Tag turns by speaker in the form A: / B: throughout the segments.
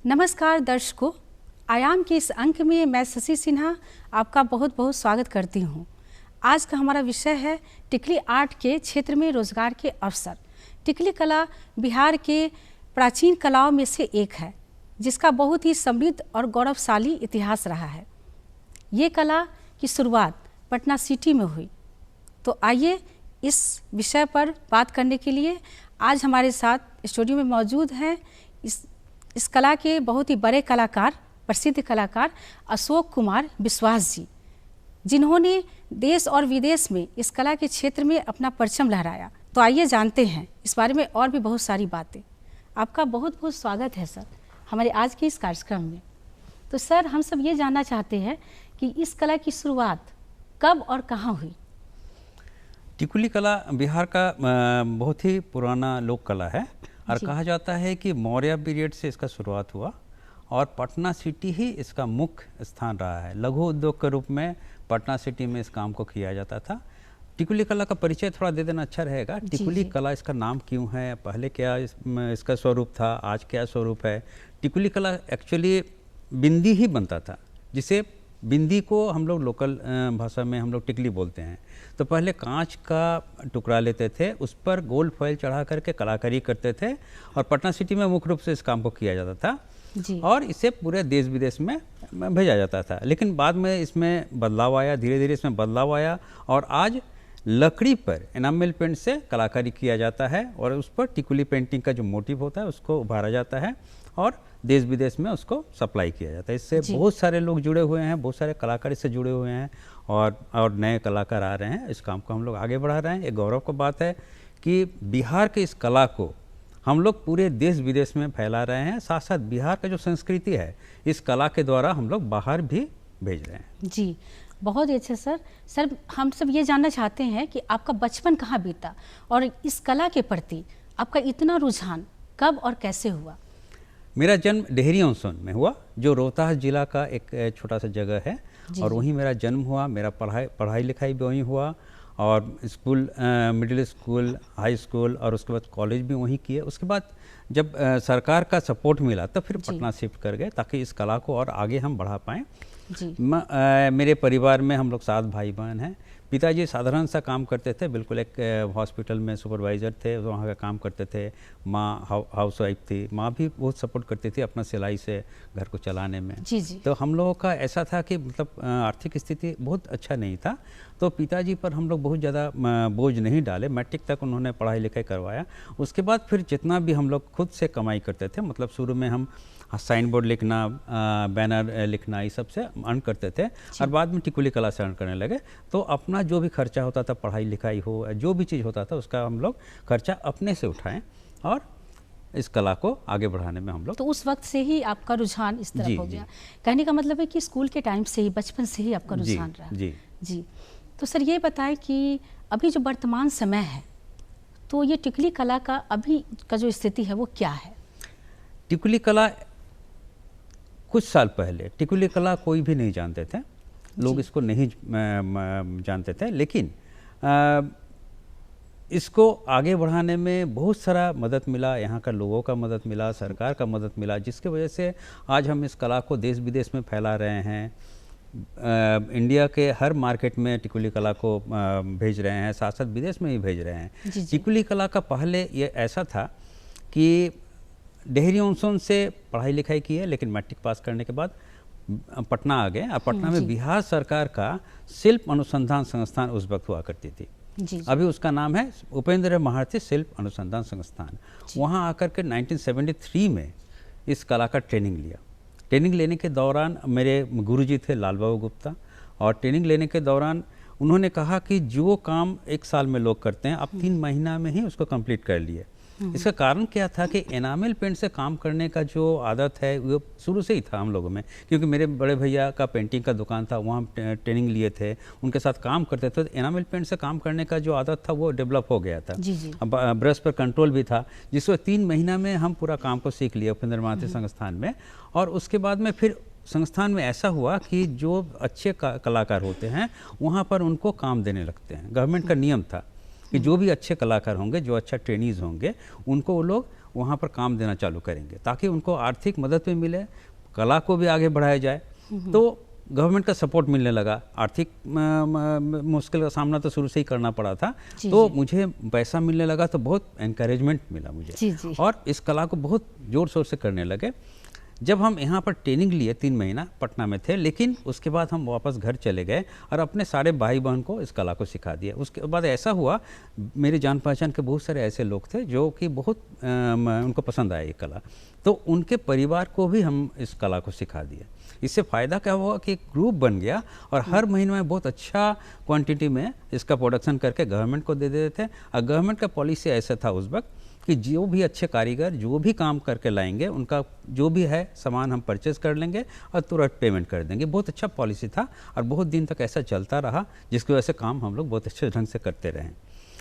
A: नमस्कार दर्शकों, आयाम के इस अंक में मैं शशि सिन्हा आपका बहुत बहुत स्वागत करती हूँ। आज का हमारा विषय है टिकली आर्ट के क्षेत्र में रोजगार के अवसर। टिकली कला बिहार के प्राचीन कलाओं में से एक है, जिसका बहुत ही समृद्ध और गौरवशाली इतिहास रहा है। ये कला की शुरुआत पटना सिटी में हुई। तो आइए इस विषय पर बात करने के लिए आज हमारे साथ स्टूडियो में मौजूद हैं इस कला के बहुत ही बड़े कलाकार, प्रसिद्ध कलाकार अशोक कुमार विश्वास जी, जिन्होंने देश और विदेश में इस कला के क्षेत्र में अपना परचम लहराया। तो आइए जानते हैं इस बारे में और भी बहुत सारी बातें। आपका बहुत बहुत स्वागत है सर हमारे आज के इस कार्यक्रम में। तो सर, हम सब ये जानना चाहते हैं कि इस कला की शुरुआत कब और कहाँ हुई?
B: टिकुली कला बिहार का बहुत ही पुराना लोक कला है और कहा जाता है कि मौर्य पीरियड से इसका शुरुआत हुआ और पटना सिटी ही इसका मुख्य स्थान रहा है। लघु उद्योग के रूप में पटना सिटी में इस काम को किया जाता था। टिकुली कला का परिचय थोड़ा दे देना अच्छा रहेगा। टिकुली कला इसका नाम क्यों है, पहले क्या इसका स्वरूप था, आज क्या स्वरूप है। टिकुली कला एक्चुअली बिंदी ही बनता था, जिसे बिंदी को हम लोग लोकल भाषा में हम लोग टिकली बोलते हैं। तो पहले कांच का टुकड़ा लेते थे, उस पर गोल्ड फॉइल चढ़ा करके कलाकारी करते थे और पटना सिटी में मुख्य रूप से इस काम को किया जाता था जी। और इसे पूरे देश विदेश में भेजा जाता था। लेकिन बाद में इसमें बदलाव आया, धीरे धीरे इसमें बदलाव आया और आज लकड़ी पर एनामेल पेंट से कलाकारी किया जाता है और उस पर टिकुली पेंटिंग का जो मोटिव होता है उसको उभारा जाता है और देश विदेश में उसको सप्लाई किया जाता है। इससे बहुत सारे लोग जुड़े हुए हैं, बहुत सारे कलाकार इससे जुड़े हुए हैं और नए कलाकार आ रहे हैं। इस काम को हम लोग आगे बढ़ा रहे हैं। एक गौरव की बात है कि बिहार के इस कला को हम लोग पूरे देश विदेश में फैला रहे हैं। साथ साथ बिहार का जो संस्कृति है इस कला के द्वारा हम लोग बाहर भी भेज रहे हैं।
A: जी, बहुत ही अच्छा सर, हम सब ये जानना चाहते हैं कि आपका बचपन कहाँ बीता और इस कला के प्रति आपका इतना रुझान कब और कैसे हुआ?
B: मेरा जन्म डेहरी ऑनसोन में हुआ, जो रोहतास जिला का एक छोटा सा जगह है और वहीं मेरा जन्म हुआ। मेरा पढ़ाई लिखाई भी वहीं हुआ और school, middle school, high school और उसके बाद कॉलेज भी वहीं किए। उसके बाद जब सरकार का सपोर्ट मिला तब फिर पटना शिफ्ट कर गए ताकि इस कला को और आगे हम बढ़ा पाएँ। मेरे परिवार में हम लोग 7 भाई बहन हैं। पिताजी साधारण सा काम करते थे, बिल्कुल एक हॉस्पिटल में सुपरवाइज़र थे, वहाँ का काम करते थे। माँ हाउस वाइफ थी। माँ भी बहुत सपोर्ट करती थी अपना सिलाई से घर को चलाने में। जी। तो हम लोगों का ऐसा था कि मतलब आर्थिक स्थिति बहुत अच्छा नहीं था, तो पिताजी पर हम लोग बहुत ज़्यादा बोझ नहीं डाले। मैट्रिक तक उन्होंने पढ़ाई लिखाई करवाया। उसके बाद फिर जितना भी हम लोग खुद से कमाई करते थे, मतलब शुरू में हम साइन बोर्ड लिखना, बैनर लिखना, ये सब से अर्न करते थे और बाद में टिकुली कला से अर्न करने लगे। तो अपना जो भी खर्चा होता था, पढ़ाई लिखाई हो, जो भी चीज़ होता था, उसका हम लोग खर्चा अपने से उठाएं और इस कला को आगे बढ़ाने में हम लोग।
A: तो उस वक्त से ही आपका रुझान इस तरफ हो गया। कहने का मतलब है कि स्कूल के टाइम से ही, बचपन से ही आपका रुझान रहा। जी। तो सर ये बताएं कि अभी जो वर्तमान समय है तो ये टिकुली कला का अभी का जो स्थिति है वो क्या है?
B: टिकुली कला कुछ साल पहले टिकुली कला कोई भी नहीं जानते थे, लोग इसको नहीं जानते थे। लेकिन इसको आगे बढ़ाने में बहुत सारा मदद मिला, यहाँ का लोगों का मदद मिला, सरकार का मदद मिला, जिसके वजह से आज हम इस कला को देश विदेश में फैला रहे हैं। इंडिया के हर मार्केट में टिकुली कला को भेज रहे हैं, साथ साथ विदेश में भी भेज रहे हैं। टिकुली कला का पहले ये ऐसा था कि डेहरी ऑनसोन से पढ़ाई लिखाई की है, लेकिन मैट्रिक पास करने के बाद पटना आ गए और पटना में बिहार सरकार का शिल्प अनुसंधान संस्थान उस वक्त हुआ करती थी। अभी उसका नाम है उपेंद्र महारथी शिल्प अनुसंधान संस्थान। वहाँ आकर के 1973 में इस कला का ट्रेनिंग लिया। ट्रेनिंग लेने के दौरान मेरे गुरुजी थे लाल बाबू गुप्ता, और ट्रेनिंग लेने के दौरान उन्होंने कहा कि जो काम 1 साल में लोग करते हैं आप 3 महीना में ही उसको कंप्लीट कर लिए। इसका कारण क्या था कि एनामेल पेंट से काम करने का जो आदत है वो शुरू से ही था हम लोगों में, क्योंकि मेरे बड़े भैया का पेंटिंग का दुकान था, वहाँ ट्रेनिंग लिए थे, उनके साथ काम करते थे। तो एनामेल पेंट से काम करने का जो आदत था वो डेवलप हो गया था। अब ब्रश पर कंट्रोल भी था, जिसको 3 महीना में हम पूरा काम को सीख लिया उपेंद्र महारथी संस्थान में। और उसके बाद में फिर संस्थान में ऐसा हुआ कि जो अच्छे कलाकार होते हैं वहाँ पर उनको काम देने लगते हैं। गवर्नमेंट का नियम था कि जो भी अच्छे कलाकार होंगे, जो अच्छा ट्रेनीज होंगे, उनको वो लोग वहाँ पर काम देना चालू करेंगे, ताकि उनको आर्थिक मदद भी मिले, कला को भी आगे बढ़ाया जाए। तो गवर्नमेंट का सपोर्ट मिलने लगा। आर्थिक मुश्किल का सामना तो शुरू से ही करना पड़ा था, तो मुझे पैसा मिलने लगा, तो बहुत एनकरेजमेंट मिला मुझे, और इस कला को बहुत जोर शोर से करने लगे। जब हम यहाँ पर ट्रेनिंग लिए 3 महीना पटना में थे, लेकिन उसके बाद हम वापस घर चले गए और अपने सारे भाई बहन को इस कला को सिखा दिया। उसके बाद ऐसा हुआ, मेरे जान पहचान के बहुत सारे ऐसे लोग थे जो कि बहुत उनको पसंद आया ये कला, तो उनके परिवार को भी हम इस कला को सिखा दिया। इससे फ़ायदा क्या हुआ कि एक ग्रुप बन गया, और हर महीने में बहुत अच्छा क्वांटिटी में इसका प्रोडक्शन करके गवर्नमेंट को दे देते थे। और गवर्नमेंट का पॉलिसी ऐसा था उस वक्त कि जो भी अच्छे कारीगर जो भी काम करके लाएंगे, उनका जो भी है सामान हम परचेज़ कर लेंगे और तुरंत पेमेंट कर देंगे। बहुत अच्छा पॉलिसी था, और बहुत दिन तक ऐसा चलता रहा, जिसकी वजह से काम हम लोग बहुत अच्छे ढंग से करते रहे।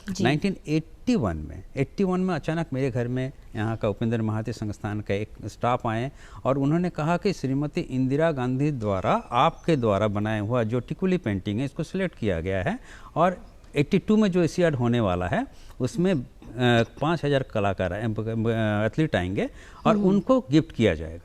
B: 1981 में अचानक मेरे घर में यहाँ का उपेंद्र महाती संस्थान का एक स्टाफ आए, और उन्होंने कहा कि श्रीमती इंदिरा गांधी द्वारा आपके द्वारा बनाया हुआ जो टिकुली पेंटिंग है, इसको सिलेक्ट किया गया है, और 82 में जो एशियाड होने वाला है उसमें 5000 कलाकार एथलीट आएंगे और उनको गिफ्ट किया जाएगा।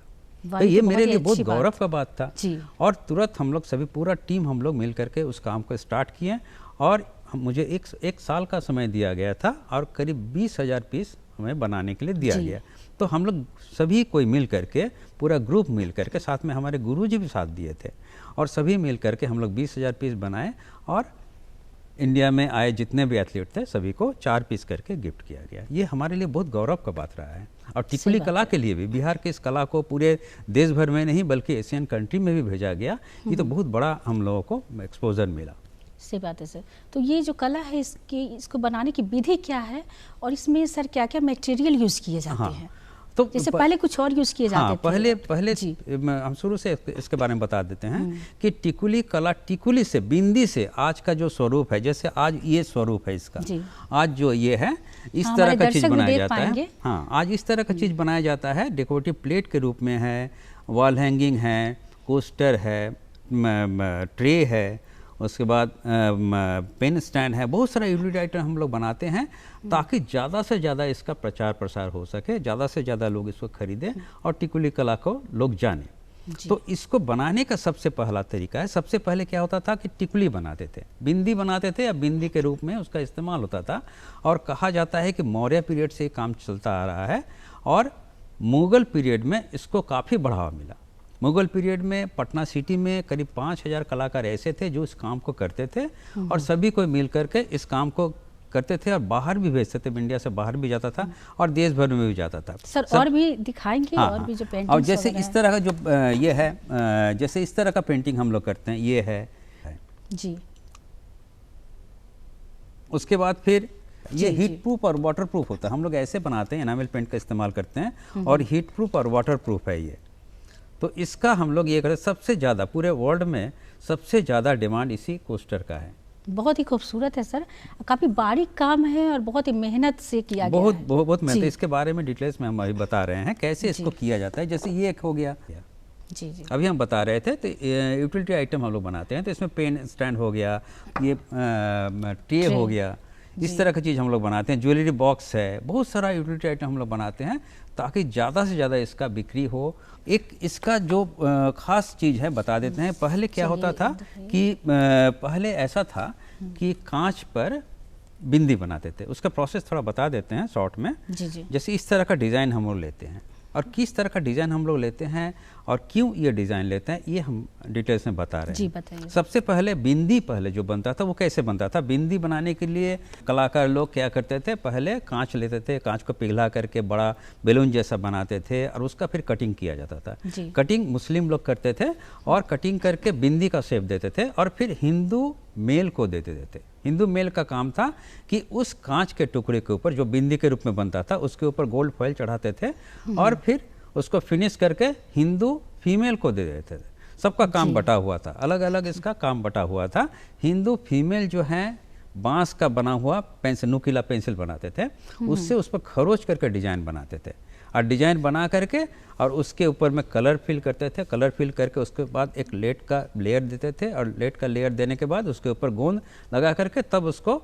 B: तो ये मेरे लिए बहुत गौरव का बात था, और तुरंत हम लोग सभी पूरा टीम हम लोग मिल करके उस काम को स्टार्ट किए, और मुझे एक साल का समय दिया गया था, और करीब 20,000 पीस हमें बनाने के लिए दिया गया। तो हम लोग सभी कोई मिल करके, पूरा ग्रुप मिल करके, साथ में हमारे गुरुजी भी साथ दिए थे, और सभी मिल करके हम लोग 20,000 पीस बनाए, और इंडिया में आए जितने भी एथलीट थे सभी को 4 पीस करके गिफ्ट किया गया। ये हमारे लिए बहुत गौरव का बात रहा है, और टिकुली कला के लिए भी बिहार के इस कला को पूरे देश भर में नहीं बल्कि एशियन कंट्री में भी भेजा गया। ये तो बहुत बड़ा हम लोगों को एक्सपोजर मिला।
A: सही बात है सर। तो ये जो कला है इसको बनाने की विधि क्या है, और इसमें सर क्या क्या मटेरियल यूज़ किए जाते हैं? तो जैसे पहले कुछ और यूज़ किए जाते थे।
B: पहले हम शुरू से इसके बारे में बता देते हैं कि टिकुली कला, टिकुली से, बिंदी से आज का जो स्वरूप है, जैसे आज ये स्वरूप है इसका, आज जो ये है इस तरह का चीज़ बनाया जाता है। हाँ, आज इस तरह का चीज़ बनाया जाता है, डेकोरेटिव प्लेट के रूप में है, वॉल हैंगिंग है, कोस्टर है, ट्रे है, उसके बाद पेन स्टैंड है, बहुत सारा यूटिलिटी आइटम हम लोग बनाते हैं, ताकि ज़्यादा से ज़्यादा इसका प्रचार प्रसार हो सके, ज़्यादा से ज़्यादा लोग इसको खरीदें और टिकुली कला को लोग जानें। तो इसको बनाने का सबसे पहला तरीका है, सबसे पहले क्या होता था कि टिकुली बनाते थे, बिंदी बनाते थे, या बिंदी के रूप में उसका इस्तेमाल होता था, और कहा जाता है कि मौर्य पीरियड से ये काम चलता आ रहा है, और मुग़ल पीरियड में इसको काफ़ी बढ़ावा मिला। मुग़ल पीरियड में पटना सिटी में करीब 5000 कलाकार ऐसे थे जो इस काम को करते थे, और सभी को मिल करके इस काम को करते थे, और बाहर भी भेजते थे, इंडिया से बाहर भी जाता था और देश भर में भी जाता था।
A: सर और भी दिखाएंगे? और भी जो पेंटिंग,
B: और जैसे इस तरह का जो ये है, जैसे इस तरह का पेंटिंग हम लोग करते हैं, ये है
A: जी।
B: उसके बाद फिर ये हीट प्रूफ और वाटर प्रूफ होता है, हम लोग ऐसे बनाते हैं, एनामेल पेंट का इस्तेमाल करते हैं, और हीट प्रूफ और वाटर प्रूफ है ये। तो इसका हम लोग ये करें, सबसे ज़्यादा पूरे वर्ल्ड में सबसे ज़्यादा डिमांड इसी कोस्टर का है।
A: बहुत ही खूबसूरत है सर, काफ़ी बारीक काम है और बहुत ही मेहनत से किया गया है।
B: बहुत मेहनत। इसके बारे में डिटेल्स में हम अभी बता रहे हैं कैसे इसको किया जाता है। जैसे ये एक हो गया,
A: जी जी,
B: अभी हम बता रहे थे, तो यूटिलिटी आइटम हम लोग बनाते हैं, तो इसमें पेन स्टैंड हो गया, ये ट्रे हो गया, इस तरह की चीज़ हम लोग बनाते हैं, ज्वेलरी बॉक्स है, बहुत सारा यूटिलिटी आइटम हम लोग बनाते हैं, ताकि ज़्यादा से ज़्यादा इसका बिक्री हो। एक इसका जो ख़ास चीज़ है बता देते हैं। पहले क्या होता था कि पहले ऐसा था कि कांच पर बिंदी बनाते थे, उसका प्रोसेस थोड़ा बता देते हैं शॉर्ट में। जैसे इस तरह का डिज़ाइन हम लोग लेते हैं, और किस तरह का डिज़ाइन हम लोग लेते हैं और क्यों ये डिज़ाइन लेते हैं, ये हम डिटेल्स में बता रहे हैं।
A: बताइए।
B: सबसे पहले बिंदी पहले जो बनता था वो कैसे बनता था? बिंदी बनाने के लिए कलाकार लोग क्या करते थे, पहले कांच लेते थे, कांच को पिघला करके बड़ा बैलून जैसा बनाते थे, और उसका फिर कटिंग किया जाता था। कटिंग मुस्लिम लोग करते थे, और कटिंग करके बिंदी का शेप देते थे, और फिर हिंदू मेल को देते थे। हिंदू मेल का काम था कि उस कांच के टुकड़े के ऊपर जो बिंदी के रूप में बनता था, उसके ऊपर गोल्ड फॉइल चढ़ाते थे, और फिर उसको फिनिश करके हिंदू फीमेल को दे देते थे। सबका काम बटा हुआ था, अलग अलग इसका काम बटा हुआ था। हिंदू फीमेल जो है बांस का बना हुआ पेंसिल, नुकीला पेंसिल बनाते थे, उससे उस पर खरोच करके डिजाइन बनाते थे, और डिजाइन बना करके और उसके ऊपर में कलर फिल करते थे। कलर फिल करके उसके बाद एक लेड का लेयर देते थे, और लेड का लेयर देने के बाद उसके ऊपर गोंद लगा करके तब उसको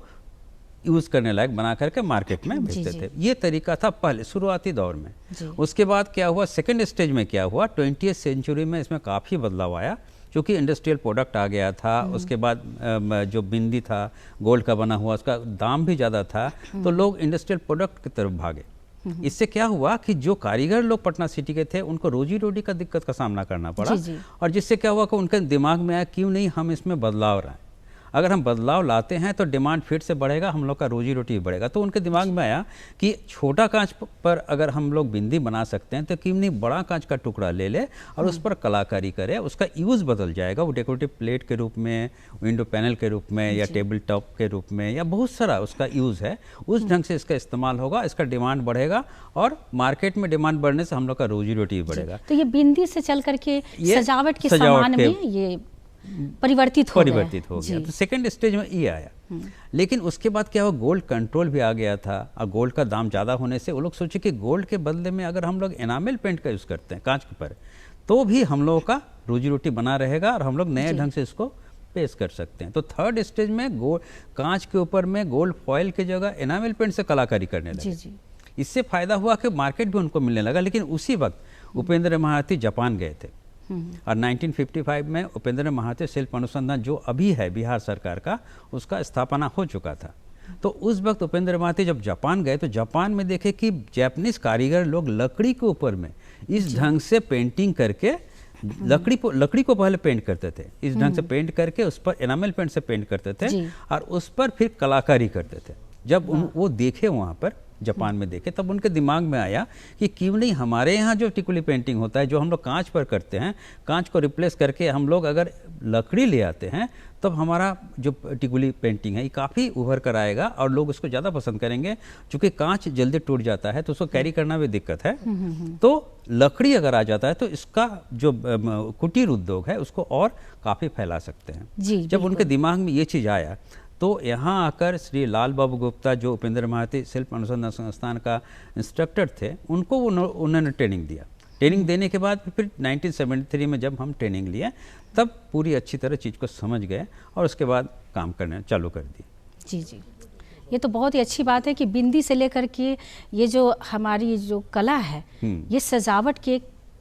B: यूज़ करने लायक बना करके मार्केट में भेजते थे। ये तरीका था पहले शुरुआती दौर में। उसके बाद क्या हुआ, सेकेंड स्टेज में क्या हुआ, 20वीं सेंचुरी में इसमें काफ़ी बदलाव आया क्योंकि इंडस्ट्रियल प्रोडक्ट आ गया था। उसके बाद जो बिंदी था गोल्ड का बना हुआ, उसका दाम भी ज़्यादा था, तो लोग इंडस्ट्रियल प्रोडक्ट की तरफ भागे। इससे क्या हुआ कि जो कारीगर लोग पटना सिटी के थे उनको रोजी रोटी का दिक्कत का सामना करना पड़ा। और जिससे क्या हुआ कि उनके दिमाग में आया क्यों नहीं हम इसमें बदलाव लाएं, अगर हम बदलाव लाते हैं तो डिमांड फिर से बढ़ेगा, हम लोग का रोजी रोटी बढ़ेगा। तो उनके दिमाग में आया कि छोटा कांच पर अगर हम लोग बिंदी बना सकते हैं तो क्यों नहीं बड़ा कांच का टुकड़ा ले ले और उस पर कलाकारी करे, उसका यूज़ बदल जाएगा। वो डेकोरेटिव प्लेट के रूप में, विंडो पैनल के रूप में, या टेबल टॉप के रूप में, या बहुत सारा उसका यूज़ है। उस ढंग से इसका इस्तेमाल होगा, इसका डिमांड बढ़ेगा और मार्केट में डिमांड बढ़ने से हम लोग का रोजी रोटी बढ़ेगा।
A: तो ये बिंदी से चल करके सजावट के सामान में ये परिवर्तित हो गया।
B: तो सेकंड स्टेज में ये आया। लेकिन उसके बाद क्या हुआ, गोल्ड कंट्रोल भी आ गया था और गोल्ड का दाम ज़्यादा होने से वो लोग सोचे कि गोल्ड के बदले में अगर हम लोग एनामेल पेंट का यूज़ करते हैं कांच के पर, तो भी हम लोगों का रोजी रोटी बना रहेगा और हम लोग नए ढंग से इसको पेश कर सकते हैं। तो थर्ड स्टेज में कांच के ऊपर में गोल्ड फॉयल की जगह एनामेल पेंट से कलाकारी करने लगे। इससे फ़ायदा हुआ कि मार्केट भी उनको मिलने लगा। लेकिन उसी वक्त उपेंद्र महारथी जापान गए थे और 1955 में उपेंद्र महारथी शिल्प अनुसंधान जो अभी है बिहार सरकार का, उसका स्थापना हो चुका था। तो उस वक्त उपेंद्र महारथी जब जापान गए तो जापान में देखे कि जापानीज कारीगर लोग लकड़ी के ऊपर में इस ढंग से पेंटिंग करके, लकड़ी को पहले पेंट करते थे, इस ढंग से पेंट करके उस पर एनामेल पेंट से पेंट करते थे और उस पर फिर कलाकारी करते थे। जब वो देखे वहाँ पर जापान में देखे, तब उनके दिमाग में आया कि क्यों नहीं हमारे यहाँ जो टिकुली पेंटिंग होता है, जो हम लोग कांच पर करते हैं, कांच को रिप्लेस करके हम लोग अगर लकड़ी ले आते हैं तब हमारा जो टिकुली पेंटिंग है ये काफ़ी उभर कर आएगा और लोग उसको ज़्यादा पसंद करेंगे। चूँकि कांच जल्दी टूट जाता है तो उसको कैरी करना भी दिक्कत है। तो लकड़ी अगर आ जाता है तो इसका जो कुटीर उद्योग है उसको और काफ़ी फैला सकते हैं। जब उनके दिमाग में ये चीज़ आया तो यहाँ आकर श्री लाल बाबू गुप्ता जो उपेंद्र महारथी शिल्प अनुसंधान संस्थान का इंस्ट्रक्टर थे, उनको उन्होंने ट्रेनिंग दिया। ट्रेनिंग देने के बाद फिर 1973 में जब हम ट्रेनिंग लिए तब पूरी अच्छी तरह चीज़ को समझ गए और उसके बाद काम करना चालू कर दिए।
A: जी, ये तो बहुत ही अच्छी बात है कि बिंदी से लेकर के ये जो हमारी जो कला है ये सजावट के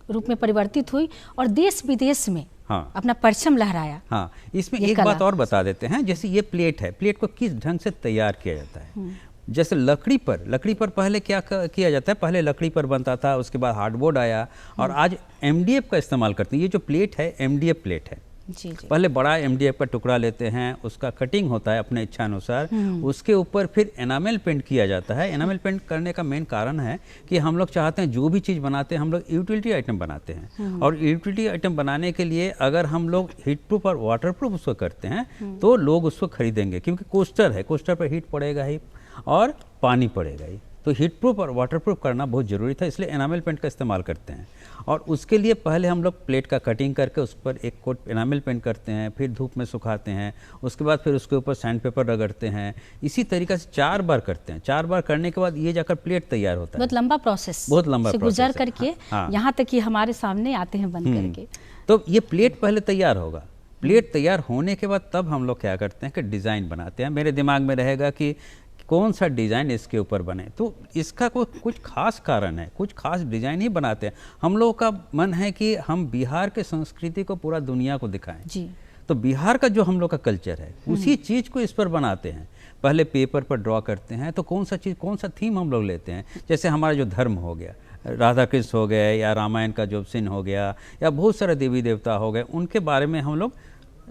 A: रूप में परिवर्तित हुई और देश विदेश में अपना परचम लहराया।
B: हाँ, इसमें एक बात और बता देते हैं, जैसे ये प्लेट है, प्लेट को किस ढंग से तैयार किया जाता है। जैसे लकड़ी पर पहले क्या किया जाता है, पहले लकड़ी पर बनता था, उसके बाद हार्डबोर्ड आया और आज MDF का इस्तेमाल करते हैं। ये जो प्लेट है MDF प्लेट है। पहले बड़ा MDF का टुकड़ा लेते हैं, उसका कटिंग होता है अपने इच्छा अनुसार, उसके ऊपर फिर एनामेल पेंट किया जाता है। एनामेल पेंट करने का मेन कारण है कि हम लोग चाहते हैं जो भी चीज़ बनाते हैं हम लोग यूटिलिटी आइटम बनाते हैं और यूटिलिटी आइटम बनाने के लिए अगर हम लोग हीट प्रूफ और वाटर प्रूफ उसको करते हैं तो लोग उसको खरीदेंगे, क्योंकि कोस्टर है, कोस्टर पर हीट पड़ेगा ही और पानी पड़ेगा ही। तो हीट प्रूफ और वाटर प्रूफ करना बहुत ज़रूरी था, इसलिए एनामेल पेंट का इस्तेमाल करते हैं। और उसके लिए पहले हम लोग प्लेट का कटिंग करके उस पर एक कोट एनामेल पेंट करते हैं, फिर धूप में सुखाते हैं, उसके बाद फिर उसके ऊपर सैंड पेपर रगड़ते हैं। इसी तरीके से 4 बार करते हैं। 4 बार करने के बाद ये जाकर प्लेट तैयार होता है।
A: बहुत लंबा प्रोसेस,
B: बहुत लंबा
A: प्रोसेस गुजर करके यहाँ तक कि हमारे सामने आते हैं बन करके।
B: तो ये प्लेट पहले तैयार होगा। प्लेट तैयार होने के बाद तब हम लोग क्या करते हैं कि डिज़ाइन बनाते हैं। मेरे दिमाग में रहेगा कि कौन सा डिज़ाइन इसके ऊपर बने, तो इसका कुछ खास कारण है, कुछ खास डिज़ाइन ही बनाते हैं। हम लोगों का मन है कि हम बिहार के संस्कृति को पूरा दुनिया को दिखाएं जी। तो बिहार का जो हम लोग का कल्चर है उसी चीज़ को इस पर बनाते हैं। पहले पेपर पर ड्रॉ करते हैं तो कौन सा थीम हम लोग लेते हैं। जैसे हमारा जो धर्म हो गया, राधा कृष्ण हो गए या रामायण का जो सीन हो गया या बहुत सारे देवी देवता हो गए, उनके बारे में हम लोग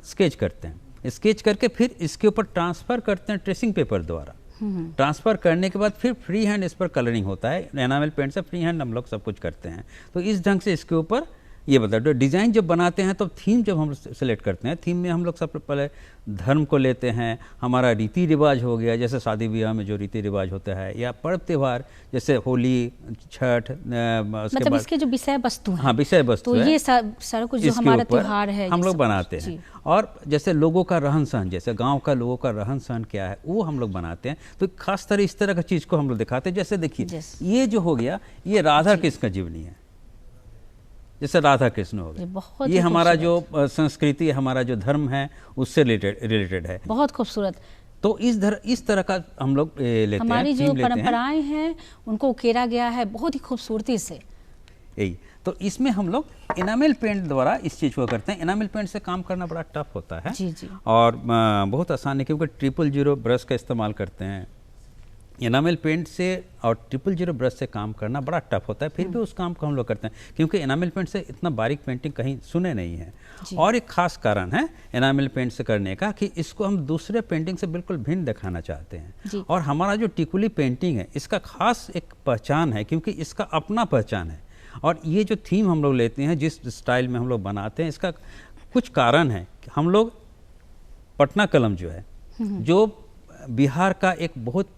B: स्केच करते हैं। स्केच करके फिर इसके ऊपर ट्रांसफ़र करते हैं ट्रेसिंग पेपर द्वारा। ट्रांसफ़र करने के बाद फिर फ्री हैंड इस पर कलरिंग होता है। एनामेल पेंट से फ्री हैंड हम लोग सब कुछ करते हैं। तो इस ढंग से इसके ऊपर ये बता, डिज़ाइन जब बनाते हैं तो थीम जब हम सेलेक्ट करते हैं, थीम में हम लोग सबसे पहले धर्म को लेते हैं। हमारा रीति रिवाज हो गया, जैसे शादी ब्याह में जो रीति रिवाज होता है, या पर्व त्यौहार जैसे होली, छठ,
A: मतलब इसके जो विषय वस्तु है,
B: हाँ विषय वस्तु
A: तो
B: है,
A: ये सारा कुछ जो हमारा त्यौहार है
B: हम लोग बनाते हैं। और जैसे लोगों का रहन सहन, जैसे गांव का लोगों का रहन सहन क्या है वो हम लोग बनाते हैं। तो खास तरह इस तरह का चीज़ को हम लोग दिखाते हैं। जैसे देखिए ये जो हो गया, ये राधा कृष्ण का जीवनी है। जैसे राधा कृष्ण हो गए, ये हमारा जो संस्कृति, हमारा जो धर्म है उससे रिलेटेड है।
A: बहुत खूबसूरत।
B: तो इस तरह का हम लोग लेते हैं,
A: हमारी जो
B: थीम लेते हैं।
A: परंपराएं हैं उनको उकेरा गया है बहुत ही खूबसूरती से।
B: यही तो इसमें हम लोग इनामिल पेंट द्वारा इस चीज़ को करते हैं। इनामिल पेंट से काम करना बड़ा टफ होता है
A: जी जी।
B: और बहुत आसान है, क्योंकि 000 ब्रश का इस्तेमाल करते हैं। इनामिल पेंट से और 000 ब्रश से काम करना बड़ा टफ होता है, फिर भी उस काम को हम लोग करते हैं, क्योंकि इनामिल पेंट से इतना बारीक पेंटिंग कहीं सुने नहीं है। और एक खास कारण है इनामिल पेंट से करने का कि इसको हम दूसरे पेंटिंग से बिल्कुल भिन्न दिखाना चाहते हैं। और हमारा जो टिकुली पेंटिंग है इसका खास एक पहचान है, क्योंकि इसका अपना पहचान है। और ये जो थीम हम लोग लेते हैं, जिस स्टाइल में हम लोग बनाते हैं, इसका कुछ कारण है। हम लोग पटना कलम जो है, जो बिहार का एक बहुत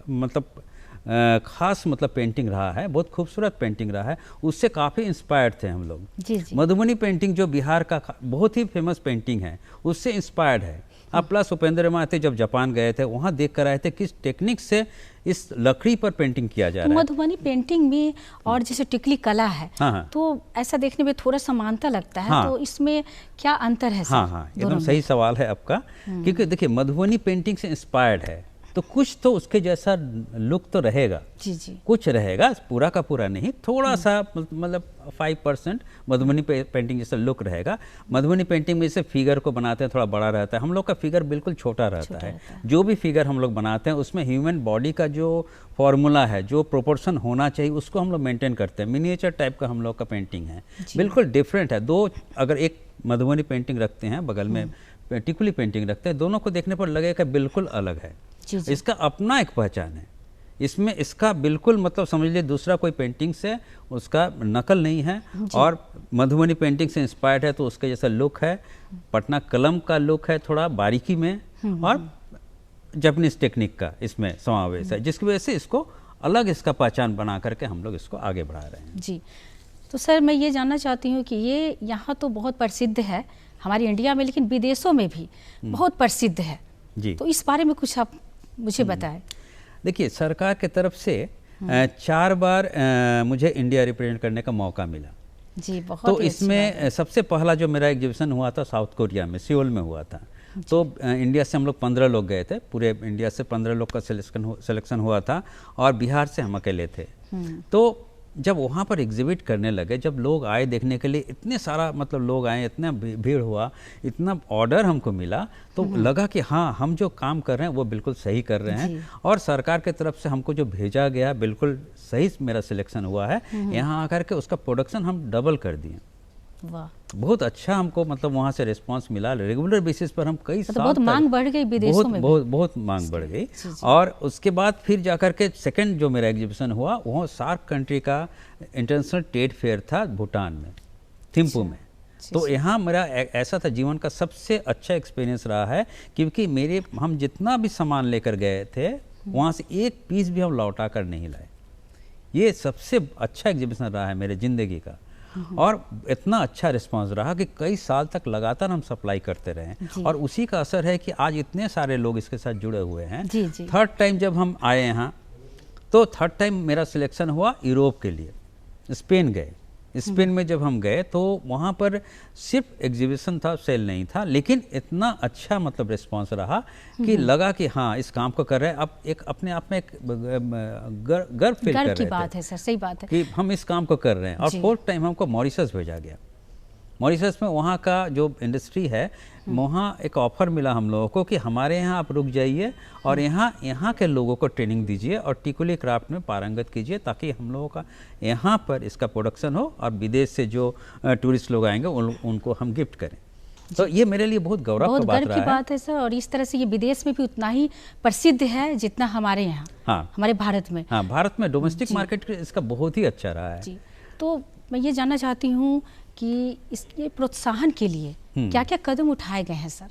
B: मतलब खास मतलब पेंटिंग रहा है, बहुत खूबसूरत पेंटिंग रहा है, उससे काफ़ी इंस्पायर्ड थे हम लोग।
A: जी जी।
B: मधुबनी पेंटिंग जो बिहार का बहुत ही फेमस पेंटिंग है, उससे इंस्पायर्ड है। अब प्लस उपेंद्र माथे जब जापान गए थे, वहाँ देख कर आए थे किस टेक्निक से इस लकड़ी पर पेंटिंग किया जा रहा है।
A: मधुबनी पेंटिंग में और जैसे टिकली कला है,
B: हाँ।
A: तो ऐसा देखने में थोड़ा समानता लगता है। हाँ। तो इसमें क्या अंतर है सर?
B: हाँ, एकदम सही सवाल है आपका, क्योंकि देखिए मधुबनी पेंटिंग से इंस्पायर्ड है, तो कुछ तो उसके जैसा लुक तो रहेगा।
A: जी जी।
B: कुछ रहेगा, पूरा का पूरा नहीं, थोड़ा सा मतलब 5% मधुबनी पेंटिंग जैसा लुक रहेगा। मधुबनी पेंटिंग में जैसे फिगर को बनाते हैं थोड़ा बड़ा रहता है, हम लोग का फिगर बिल्कुल छोटा रहता है। जो भी फिगर हम लोग बनाते हैं उसमें ह्यूमन बॉडी का जो फॉर्मूला है, जो प्रोपोर्शन होना चाहिए, उसको हम लोग मेंटेन करते हैं। मिनिएचर टाइप का हम लोग का पेंटिंग है, बिल्कुल डिफरेंट है। दो अगर एक मधुबनी पेंटिंग रखते हैं, बगल में टिकुली पेंटिंग रखते हैं, दोनों को देखने पर लगेगा बिल्कुल अलग है। इसका अपना एक पहचान है, इसमें इसका बिल्कुल मतलब समझ लीजिए दूसरा कोई पेंटिंग से उसका नकल नहीं है। और मधुबनी पेंटिंग से इंस्पायर्ड है तो उसके जैसा लुक है। पटना कलम का लुक है थोड़ा बारीकी में, और जापानीज टेक्निक का इसमें समावेश है, जिसकी वजह से इसको अलग इसका पहचान बना करके हम लोग इसको आगे बढ़ा रहे हैं।
A: जी, तो सर मैं ये जानना चाहती हूँ कि ये यहाँ तो बहुत प्रसिद्ध है हमारी इंडिया में, लेकिन विदेशों में भी बहुत प्रसिद्ध है जी। तो इस बारे में कुछ आप मुझे बताएं।
B: देखिए, सरकार के तरफ से 4 बार मुझे इंडिया रिप्रेजेंट करने का मौका मिला
A: जी। बहुत
B: तो इसमें सबसे पहला जो मेरा एग्जीबिशन हुआ था साउथ कोरिया में, सियोल में हुआ था। तो इंडिया से हम लोग 15 लोग गए थे, पूरे इंडिया से 15 लोग का सिलेक्शन हुआ था, और बिहार से हम अकेले थे। तो जब वहाँ पर एग्जिबिट करने लगे, जब लोग आए देखने के लिए, इतने सारा मतलब लोग आए, इतना भीड़ हुआ, इतना ऑर्डर हमको मिला, तो लगा कि हाँ, हम जो काम कर रहे हैं वो बिल्कुल सही कर रहे हैं। और सरकार के तरफ से हमको जो भेजा गया बिल्कुल सही मेरा सिलेक्शन हुआ है। यहाँ आकर के उसका प्रोडक्शन हम डबल कर दिए।
A: वाह,
B: बहुत अच्छा हमको मतलब वहाँ से रिस्पांस मिला। रेगुलर बेसिस पर हम कई साल
A: बहुत मांग बढ़ गई विदेशों में,
B: बहुत मांग बढ़ गई। और उसके बाद फिर जाकर के सेकंड जो मेरा एग्जीबिशन हुआ, वो सार्क कंट्री का इंटरनेशनल ट्रेड फेयर था भूटान में, थिम्पू में। तो यहाँ मेरा ऐसा था, जीवन का सबसे अच्छा एक्सपीरियंस रहा है, क्योंकि हम जितना भी सामान लेकर गए थे वहाँ से एक पीस भी हम लौटा कर नहीं लाए। ये सबसे अच्छा एग्जीबिशन रहा है मेरे ज़िंदगी का। और इतना अच्छा रिस्पांस रहा कि कई साल तक लगातार हम सप्लाई करते रहे, और उसी का असर है कि आज इतने सारे लोग इसके साथ जुड़े हुए हैं। थर्ड टाइम जब हम आए यहाँ, तो थर्ड टाइम मेरा सिलेक्शन हुआ यूरोप के लिए, स्पेन गए। स्पेन में जब हम गए तो वहाँ पर सिर्फ एग्जीबिशन था, सेल नहीं था, लेकिन इतना अच्छा मतलब रिस्पांस रहा कि लगा कि हाँ, इस काम को कर रहे हैं। अब एक अपने आप में एक गर्व फील कर रहे थे।
A: बात है सर, सही बात है
B: कि हम इस काम को कर रहे हैं। और फोर्थ टाइम हमको मॉरिशस भेजा गया। मॉरिशस में वहाँ का जो इंडस्ट्री है, वहाँ एक ऑफ़र मिला हम लोगों को कि हमारे यहाँ आप रुक जाइए और यहाँ के लोगों को ट्रेनिंग दीजिए और टिकुली क्राफ्ट में पारंगत कीजिए, ताकि हम लोगों का यहाँ पर इसका प्रोडक्शन हो और विदेश से जो टूरिस्ट लोग आएंगे उनको हम गिफ्ट करें। तो ये मेरे लिए बहुत गौरव की
A: बात है सर। और इस तरह से ये विदेश में भी उतना ही प्रसिद्ध है जितना हमारे यहाँ।
B: हाँ,
A: हमारे भारत में।
B: हाँ, भारत में डोमेस्टिक मार्केट इसका बहुत ही अच्छा रहा है जी।
A: तो मैं ये जानना चाहती हूँ कि इसके प्रोत्साहन के लिए क्या क्या कदम उठाए गए हैं सर?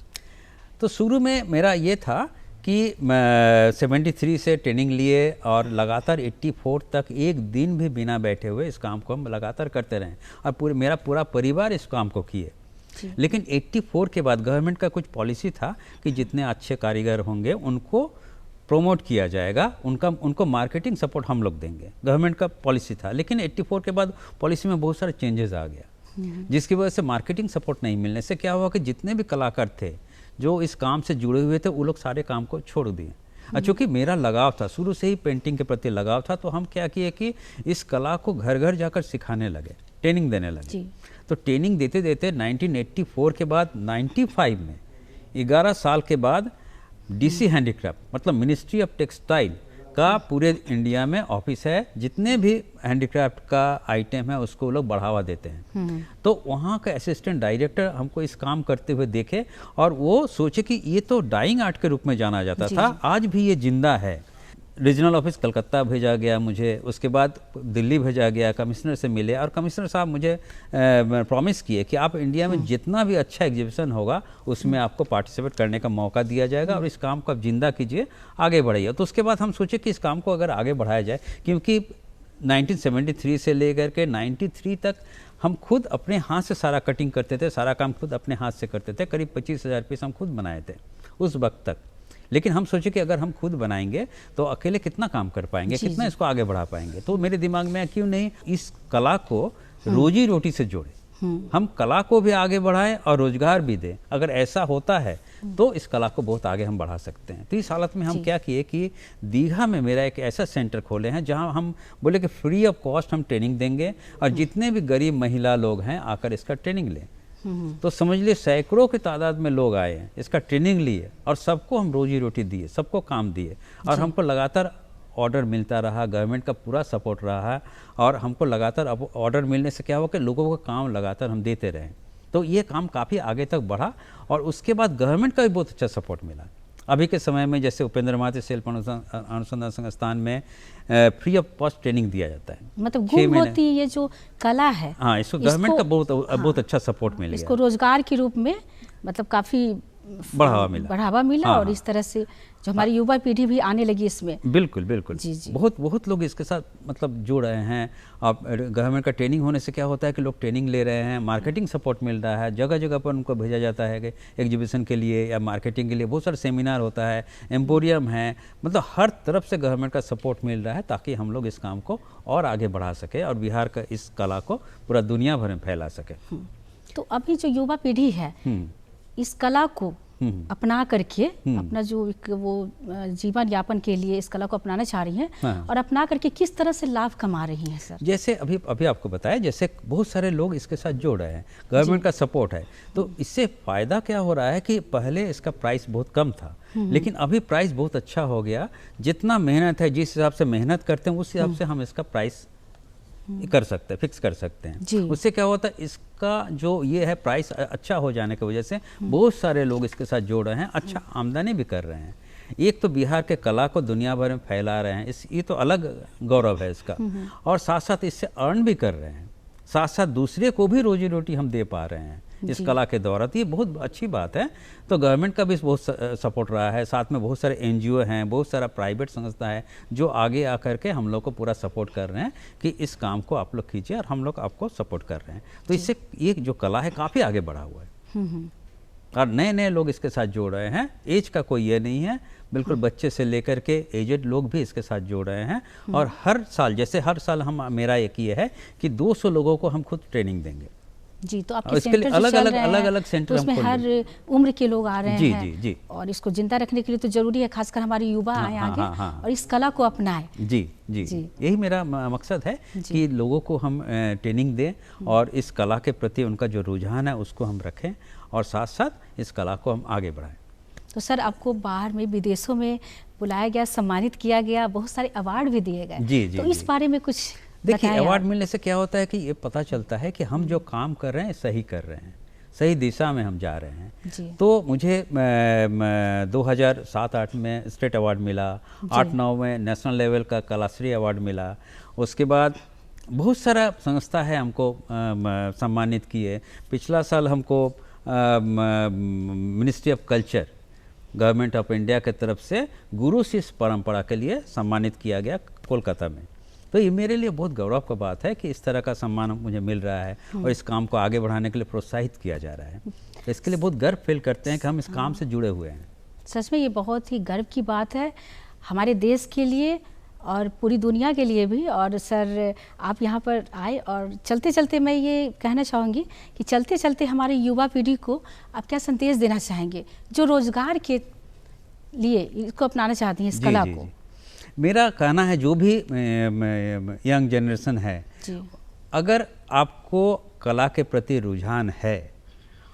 B: तो शुरू में मेरा ये था कि मैं 73 से ट्रेनिंग लिए और लगातार 84 तक एक दिन भी बिना बैठे हुए इस काम को हम लगातार करते रहे, और मेरा पूरा परिवार इस काम को किए। लेकिन 84 के बाद गवर्नमेंट का कुछ पॉलिसी था कि जितने अच्छे कारीगर होंगे उनको प्रोमोट किया जाएगा, उनको मार्केटिंग सपोर्ट हम लोग देंगे, गवर्नमेंट का पॉलिसी था। लेकिन 84 के बाद पॉलिसी में बहुत सारे चेंजेस आ गया, जिसकी वजह से मार्केटिंग सपोर्ट नहीं मिलने से क्या हुआ कि जितने भी कलाकार थे जो इस काम से जुड़े हुए थे वो लोग सारे काम को छोड़ दिए। और चूँकि मेरा लगाव था, शुरू से ही पेंटिंग के प्रति लगाव था, तो हम क्या किए कि इस कला को घर घर जाकर सिखाने लगे, ट्रेनिंग देने लगे। तो ट्रेनिंग देते देते 1984 के बाद 95 में 11 साल के बाद डीसी हैंडीक्राफ्ट मतलब मिनिस्ट्री ऑफ टेक्सटाइल का पूरे इंडिया में ऑफिस है, जितने भी हैंडीक्राफ्ट का आइटम है उसको लोग बढ़ावा देते हैं। तो वहाँ का असिस्टेंट डायरेक्टर हमको इस काम करते हुए देखे और वो सोचे कि ये तो डाइंग आर्ट के रूप में जाना जाता था, आज भी ये जिंदा है। रीजनल ऑफिस कलकत्ता भेजा गया मुझे, उसके बाद दिल्ली भेजा गया, कमिश्नर से मिले और कमिश्नर साहब मुझे प्रॉमिस किए कि आप इंडिया में जितना भी अच्छा एग्जीबिशन होगा उसमें आपको पार्टिसिपेट करने का मौका दिया जाएगा और इस काम को आप जिंदा कीजिए, आगे बढ़ाइए। तो उसके बाद हम सोचे कि इस काम को अगर आगे बढ़ाया जाए, क्योंकि 1973 से लेकर के 93 तक हम खुद अपने हाथ से सारा कटिंग करते थे, सारा काम खुद अपने हाथ से करते थे, करीब 25,000 पीस हम खुद बनाए थे उस वक्त तक। लेकिन हम सोचे कि अगर हम खुद बनाएंगे तो अकेले कितना काम कर पाएंगे, कितना इसको आगे बढ़ा पाएंगे। तो मेरे दिमाग में क्यों नहीं इस कला को रोजी रोटी से जोड़े, हम कला को भी आगे बढ़ाएं और रोजगार भी दें। अगर ऐसा होता है तो इस कला को बहुत आगे हम बढ़ा सकते हैं। तो इस हालत में हम क्या किए कि दीघा में मेरा एक ऐसा सेंटर खोले हैं जहां हम बोले कि फ्री ऑफ कॉस्ट हम ट्रेनिंग देंगे और जितने भी गरीब महिला लोग हैं आकर इसका ट्रेनिंग लें। तो समझ लिए सैकड़ों की तादाद में लोग आए हैं, इसका ट्रेनिंग लिए और सबको हम रोजी रोटी दिए, सबको काम दिए और हमको लगातार ऑर्डर मिलता रहा, गवर्नमेंट का पूरा सपोर्ट रहा और हमको लगातार अब ऑर्डर मिलने से क्या हुआ कि लोगों को काम लगातार हम देते रहे। तो ये काम काफ़ी आगे तक बढ़ा और उसके बाद गवर्नमेंट का भी बहुत अच्छा सपोर्ट मिला। अभी के समय में जैसे उपेंद्र महाती शिल्प अनुसंधान संस्थान में फ्री ऑफ कॉस्ट ट्रेनिंग दिया जाता है,
A: मतलब गुण होती ये जो कला है।
B: हाँ, इसको गवर्नमेंट का बहुत अच्छा सपोर्ट मिल गया,
A: इसको रोजगार के रूप में मतलब काफ़ी बढ़ावा मिला और इस तरह से जो हमारी युवा पीढ़ी भी आने लगी इसमें।
B: बिल्कुल बिल्कुल बहुत लोग इसके साथ मतलब जुड़ रहे हैं। अब गवर्नमेंट का ट्रेनिंग होने से क्या होता है कि लोग ट्रेनिंग ले रहे हैं, मार्केटिंग सपोर्ट मिल रहा है, जगह जगह पर उनको भेजा जाता है कि एग्जीबिशन के लिए या मार्केटिंग के लिए बहुत सारे सेमिनार होता है, एम्पोरियम है, मतलब हर तरफ से गवर्नमेंट का सपोर्ट मिल रहा है ताकि हम लोग इस काम को और आगे बढ़ा सके और बिहार का इस कला को पूरा दुनिया भर में फैला सके।
A: तो अभी जो युवा पीढ़ी है इस कला को अपना करके अपना जो वो जीवन यापन के लिए इस कला को अपनाना चाह रही हैं और अपना करके किस तरह से लाभ कमा रही हैं सर? जैसे
B: अभी आपको बताया, जैसे बहुत सारे लोग इसके साथ जुड़ रहे हैं, गवर्नमेंट का सपोर्ट है, तो इससे फायदा क्या हो रहा है कि पहले इसका प्राइस बहुत कम था लेकिन अभी प्राइस बहुत अच्छा हो गया। जितना मेहनत है, जिस हिसाब से मेहनत करते हैं उस हिसाब से हम इसका प्राइस कर सकते हैं, फिक्स कर सकते हैं। उससे क्या होता है, इसका जो ये है प्राइस अच्छा हो जाने की वजह से बहुत सारे लोग इसके साथ जोड़ रहे हैं, अच्छा आमदनी भी कर रहे हैं। एक तो बिहार के कला को दुनिया भर में फैला रहे हैं, ये तो अलग गौरव है इसका, और साथ साथ इससे अर्न भी कर रहे हैं, साथ साथ दूसरे को भी रोजी रोटी हम दे पा रहे हैं इस कला के द्वारा। तो ये बहुत अच्छी बात है। तो गवर्नमेंट का भी बहुत सपोर्ट रहा है, साथ में बहुत सारे एनजीओ हैं, बहुत सारा प्राइवेट संस्था है जो आगे आकर के हम लोग को पूरा सपोर्ट कर रहे हैं कि इस काम को आप लोग कीजिए और हम लोग आपको सपोर्ट कर रहे हैं। तो इससे ये जो कला है काफ़ी आगे बढ़ा हुआ है और नए नए लोग इसके साथ जोड़ रहे हैं। एज का कोई ये नहीं है, बिल्कुल बच्चे से लेकर के एजेड लोग भी इसके साथ जोड़ रहे हैं। और हर साल, जैसे हर साल हम, मेरा एक ये है कि 200 लोगों को हम खुद ट्रेनिंग देंगे
A: जी। तो आपके सेंटर
B: अलग सेंटर,
A: उसमें हर उम्र के लोग आ रहे हैं
B: जी।
A: और इसको जिंदा रखने के लिए तो जरूरी है खासकर हमारे युवा आए आगे और इस कला को अपनाएं।
B: जी। यही मेरा मकसद है कि लोगों को हम ट्रेनिंग दें और इस कला के प्रति उनका जो रुझान है उसको हम रखें और साथ साथ इस कला को हम आगे बढ़ाएं।
A: तो सर आपको बाहर में विदेशों में बुलाया गया, सम्मानित किया गया, बहुत सारे अवार्ड भी दिए गए।
B: जी।
A: तो इस बारे में कुछ
B: देखिए, अवार्ड मिलने से क्या होता है कि ये पता चलता है कि हम जो काम कर रहे हैं सही कर रहे हैं, सही दिशा में हम जा रहे हैं। तो मुझे 2007-8 में स्टेट अवार्ड मिला, 8-9 में नेशनल लेवल का कलाश्री अवार्ड मिला। उसके बाद बहुत सारा संस्था है हमको सम्मानित किए। पिछला साल हमको ministry of culture, government of India के तरफ से गुरु शिष्य परंपरा के लिए सम्मानित किया गया कोलकाता में। तो ये मेरे लिए बहुत गौरव का बात है कि इस तरह का सम्मान मुझे मिल रहा है और इस काम को आगे बढ़ाने के लिए प्रोत्साहित किया जा रहा है। तो इसके लिए बहुत गर्व फील करते हैं कि हम इस काम से जुड़े हुए हैं।
A: सच में ये बहुत ही गर्व की बात है हमारे देश के लिए और पूरी दुनिया के लिए भी। और सर आप यहाँ पर आए और चलते चलते मैं ये कहना चाहूँगी कि चलते चलते हमारी युवा पीढ़ी को आप क्या संदेश देना चाहेंगे जो रोज़गार के लिए इसको अपनाना चाहती हैं, इस कला को?
B: मेरा कहना है जो भी यंग जनरेशन है, अगर आपको कला के प्रति रुझान है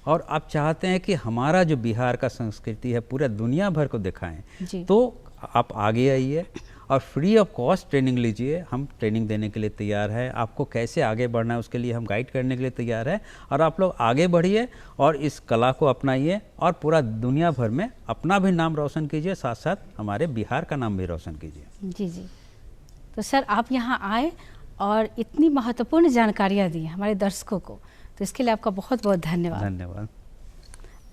B: और आप चाहते हैं कि हमारा जो बिहार का संस्कृति है पूरा दुनिया भर को दिखाएं, तो आप आगे आइए और फ्री ऑफ कॉस्ट ट्रेनिंग लीजिए। हम ट्रेनिंग देने के लिए तैयार है, आपको कैसे आगे बढ़ना है उसके लिए हम गाइड करने के लिए तैयार है। और आप लोग आगे बढ़िए और इस कला को अपनाइए और पूरा दुनिया भर में अपना भी नाम रोशन कीजिए, साथ साथ हमारे बिहार का नाम भी रोशन कीजिए।
A: जी जी। तो सर आप यहाँ आए और इतनी महत्वपूर्ण जानकारियाँ दी हमारे दर्शकों को, तो इसके लिए आपका बहुत बहुत धन्यवाद।
B: धन्यवाद।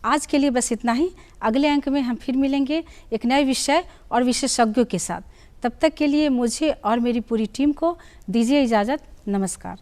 A: आज के लिए बस इतना ही। अगले अंक में हम फिर मिलेंगे एक नए विषय और विशेषज्ञों के साथ। तब तक के लिए मुझे और मेरी पूरी टीम को दीजिए इजाज़त। नमस्कार।